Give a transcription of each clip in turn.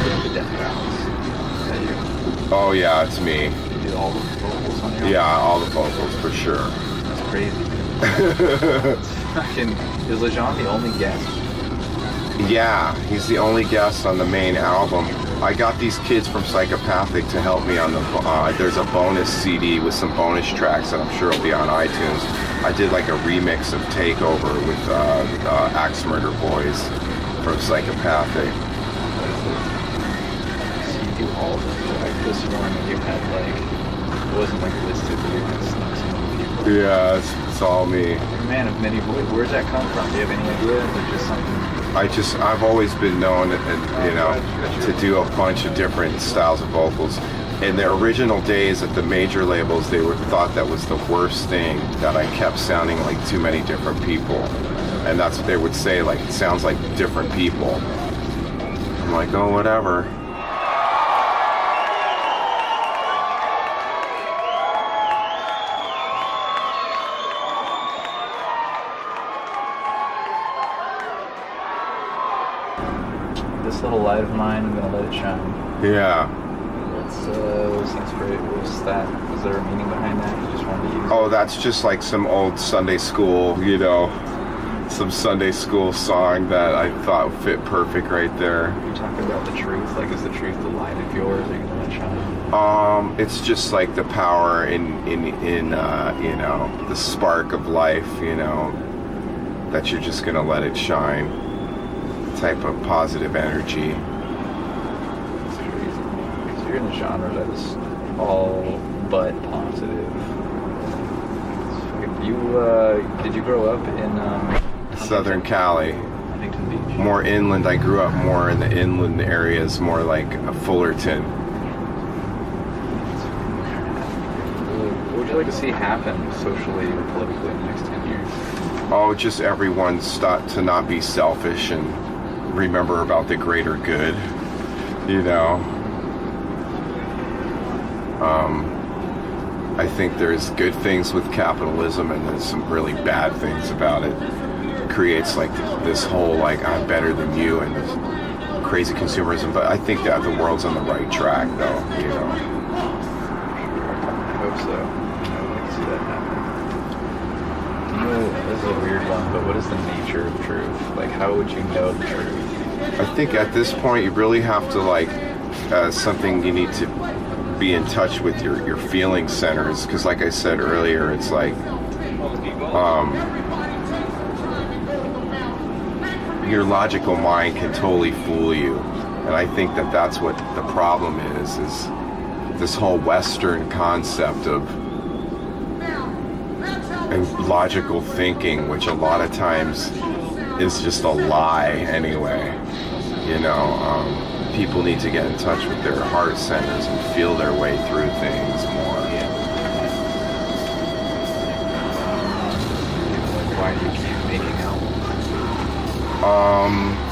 the Death Battles. Is that you? Oh yeah, it's me. You do all the vocals on your own? Yeah, all the vocals for sure. That's crazy. It's fucking. Is Lejean the only guest? Yeah, he's the only guest on the main album. I got these kids from Psychopathic to help me on the. There's a bonus CD with some bonus tracks that I'm sure will be on iTunes. I did like a remix of Takeover with Axe Murder Boys from Psychopathic. So you do all of them. Like this one, you had like it wasn't like listed, but you had some people. Yeah, it's all me. Man of many voices. Where's that come from? Do you have any idea? Or just something? I've always been known, to do a bunch of different styles of vocals. In the original days at the major labels, they thought that was the worst thing, that I kept sounding like too many different people. And that's what they would say, like, it sounds like different people. I'm like, oh, whatever. This little light of mine, I'm gonna let it shine. Yeah. What sounds great. What's that? Is there a meaning behind that? You just wanted to use Oh, that's just like some old Sunday school, some Sunday school song that I thought fit perfect right there. You're talking about the truth. Like, is the truth the light of yours? Are you gonna let it shine? It's just like the power in the spark of life, that you're just gonna let it shine. Type of positive energy. It's crazy. So you're in a genre that is all but positive. Did you grow up in Southern Cali. Huntington Beach? More inland. I grew up more in the inland areas, more like Fullerton. What would you like to see happen socially or politically in the next 10 years? Oh, just everyone start to not be selfish and remember about the greater good, I think there's good things with capitalism and there's some really bad things about it. It creates like this whole like I'm better than you and this crazy consumerism, but I think that the world's on the right track though, I hope so. I would like to see that happen. This is a weird one, but what is the nature of truth? Like, how would you know the truth? I think at this point you really have to something you need to be in touch with your feeling centers, because like I said earlier, it's like your logical mind can totally fool you, and I think that's what the problem is this whole Western concept of logical thinking, which a lot of times is just a lie anyway. People need to get in touch with their heart centers and feel their way through things more. Why do you keep making albums?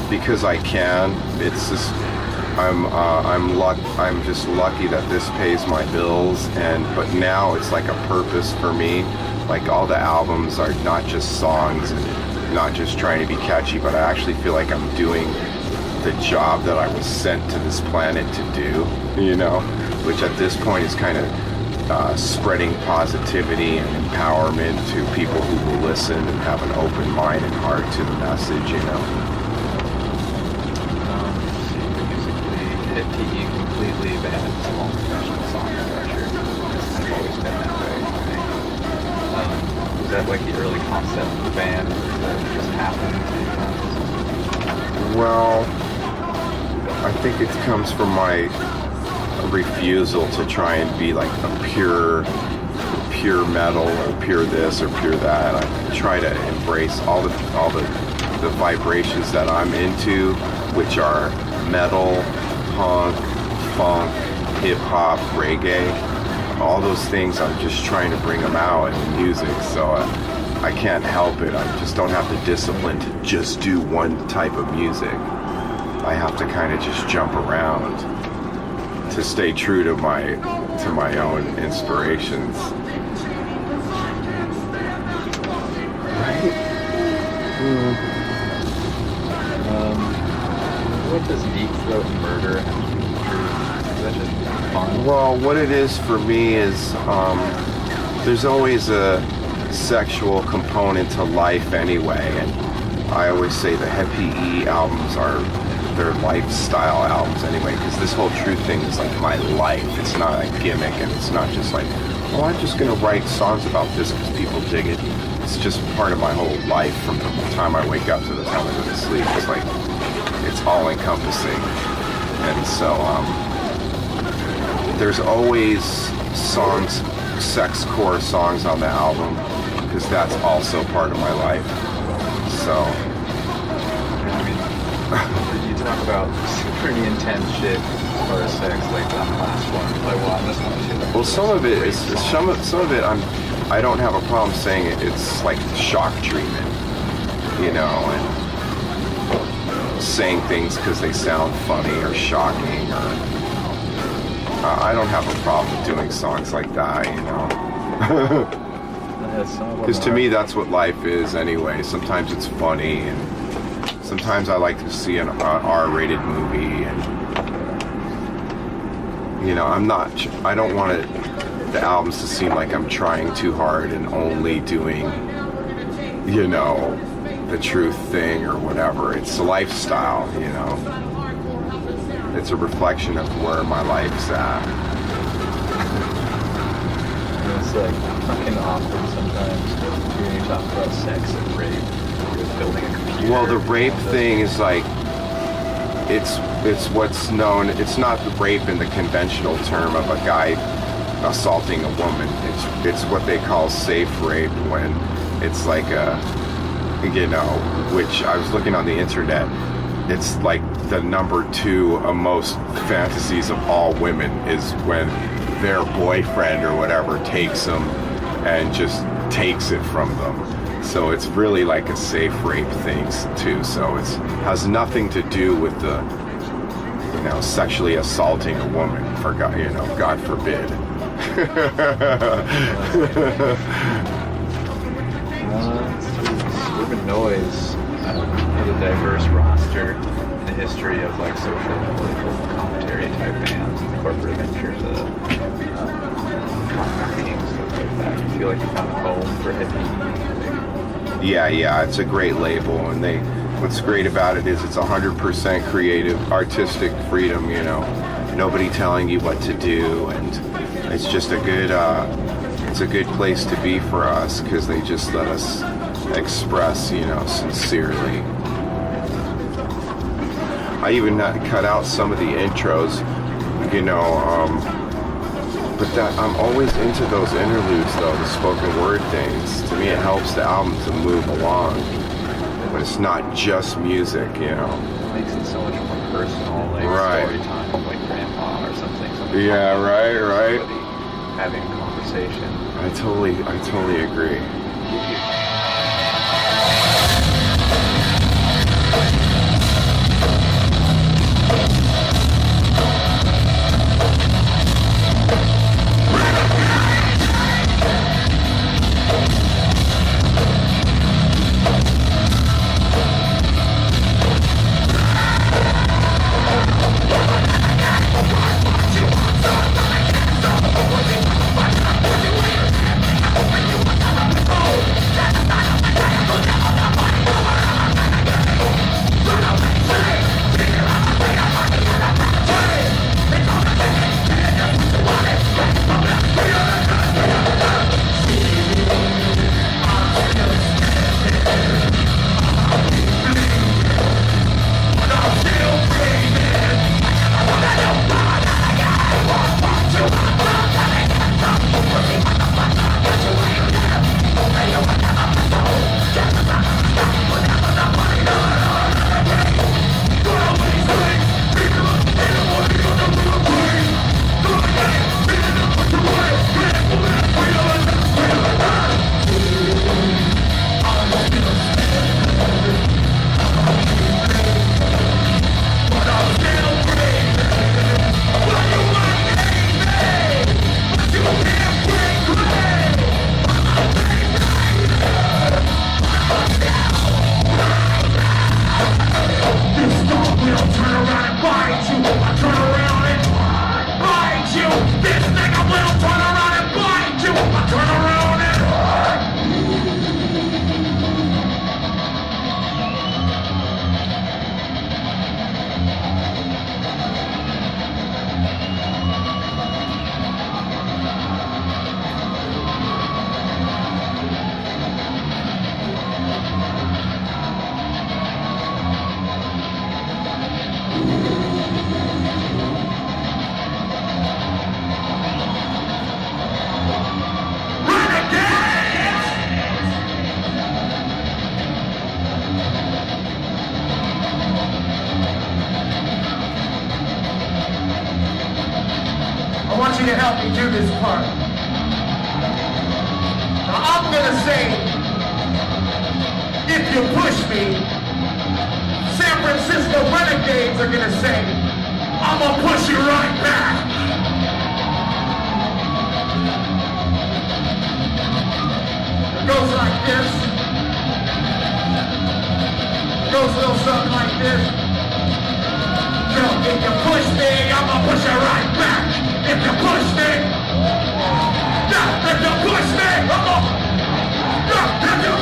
Because I can. It's just I'm just lucky that this pays my bills, but now it's like a purpose for me. Like all the albums are not just songs and not just trying to be catchy, but I actually feel like I'm doing the job that I was sent to this planet to do, which at this point is kind of spreading positivity and empowerment to people who will listen and have an open mind and heart to the message, Musically, FTE completely bad small professional songwriter. I've always been that way, I think. Was that like the early concept of the band, or did that just happen? Well, I think it comes from my refusal to try and be like a pure metal or pure this or pure that. I try to embrace all the vibrations that I'm into, which are metal, punk, funk, hip hop, reggae. All those things, I'm just trying to bring them out in music. So I can't help it. I just don't have the discipline to just do one type of music. I have to kind of just jump around to stay true to my own inspirations. Right? What does Deep Throat Murder have to do with truth? Is that just fun? Well, what it is for me is there's always a sexual component to life anyway, and I always say the Heavy E albums are their lifestyle albums anyway, because this whole truth thing is like my life. It's not a gimmick, and it's not just like, oh, I'm just gonna write songs about this because people dig it. It's just part of my whole life from the time I wake up to the time I go to sleep. It's like, it's all encompassing. And so there's always songs, sex core songs on the album, because that's also part of my life. So I mean, you talk about pretty intense shit as far as sex, like on the last one, like well, on this one too. well, some of it is some of it I don't have a problem saying it. It's like shock treatment, you know, and saying things because they sound funny or shocking, or I don't have a problem with doing songs like that, you know. Because to me, that's what life is anyway. Sometimes it's funny, and sometimes I like to see an R-rated movie, and you know, I don't want the albums to seem like I'm trying too hard and only doing, you know, the truth thing or whatever. It's a lifestyle, you know. It's a reflection of where my life's at. It's like fucking awkward sometimes hearing you talk about sex and rape. You're building a computer. Well, the rape thing is like, it's what's known, it's not the rape in the conventional term of a guy assaulting a woman. It's what they call safe rape, when it's like a, you know, which I was looking on the internet, it's like the #2 most fantasies of all women is when their boyfriend or whatever takes them and just takes it from them. So it's really like a safe rape thing too. So it has nothing to do with the, you know, sexually assaulting a woman, for God, you know, God forbid. Urban Noise has a diverse roster in the history of like social and political commentary type bands, and Corporate Adventures, stuff like that. You feel like you found a home for hippie? Yeah, it's a great label, and what's great about it is it's 100% creative, artistic freedom, you know, nobody telling you what to do, and it's just it's a good place to be for us, because they just let us express, you know, sincerely. I even cut out some of the intros, you know, but that I'm always into those interludes though, the spoken word things. To me it helps the album to move along, but it's not just music, you know. It makes it so much more personal, like right. Story time, like grandpa or something. Yeah, right. Having a conversation. I totally agree. you to help me do this part. Now I'm gonna say, if you push me, San Francisco Renegades are gonna say, I'm gonna push you right back. It goes like this. It goes a little something like this. Yo, if you push me, I'm gonna push you right back. If you push me, yeah, if you push me, I'm gonna, yeah, if you